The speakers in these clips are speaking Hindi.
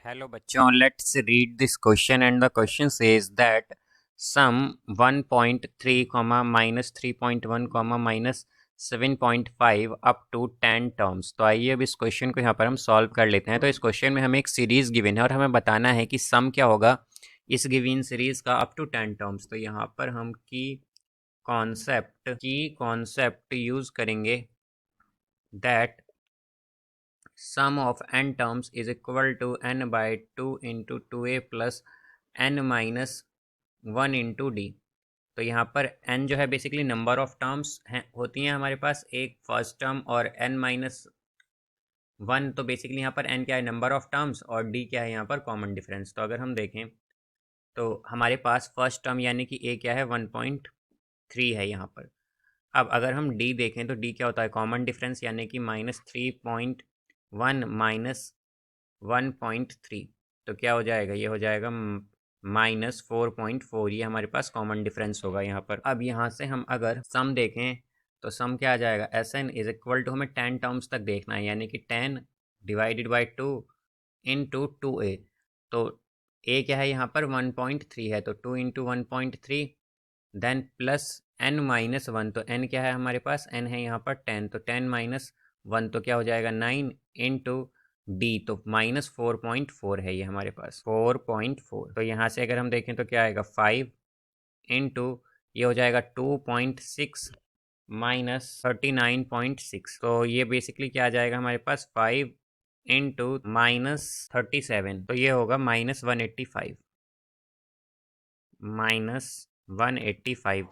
Hello बच्चों, let's read this question and the question says that sum 1.3 minus 3.1 minus 7.5 up to 10 terms. तो आइए अब इस क्वेश्चन को यहाँ पर हम सॉल्व कर लेते हैं। तो इस क्वेश्चन में हमें एक सीरीज गिवन है और हमें बताना है कि सम क्या होगा इस गिवन सीरीज का अप टू 10 टर्म्स। तो यहाँ पर हम की कॉन्सेप्ट यूज करेंगे that sum of n terms is equal to n by 2 into 2a plus n minus 1 into d। तो यहाँ पर n जो है बेसिकली नंबर ऑफ टर्म्स हैं होती हैं हमारे पास, एक फर्स्ट टर्म, और n माइनस 1 तो बेसिकली यहाँ पर n क्या है, नंबर ऑफ टर्म्स, और d क्या है यहाँ पर कॉमन डिफरेंस। तो अगर हम देखें तो हमारे पास फर्स्ट टर्म यानी कि a क्या है 1.3 है यहाँ पर। अब अगर हम d देखें तो d क्या होता है, कॉमन डिफरेंस, यानी कि -3.1 माइनस 1.3। तो क्या हो जाएगा, ये हो जाएगा -4.4। ये हमारे पास कॉमन डिफरेंस होगा यहाँ पर। अब यहाँ से हम अगर सम देखें तो सम क्या आ जाएगा, S N is equal to, हमें 10 टर्म्स तक देखना है, यानी कि 10 डिवाइडेड बाई 2 इंटू 2a। तो a क्या है यहाँ पर 1.3 है, तो 2 into 1.3 then plus n minus 1। तो n क्या है हमारे पास, n है यहाँ पर 10, तो 10 माइनस 1 तो क्या हो जाएगा 9 इंटू डी, तो -4.4 है ये हमारे पास 4.4। तो यहाँ से अगर हम देखें तो क्या आएगा 5 इंटू, ये हो जाएगा 2.6 माइनस 39.6। तो ये बेसिकली क्या आ जाएगा हमारे पास 5 इंटू -37, तो ये होगा -185।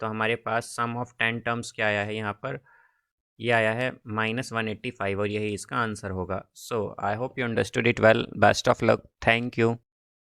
तो हमारे पास सम ऑफ 10 टर्म्स क्या आया है यहाँ पर, ये आया है -185, और यही इसका आंसर होगा। So I hope you understood it well. Best of luck, thank you.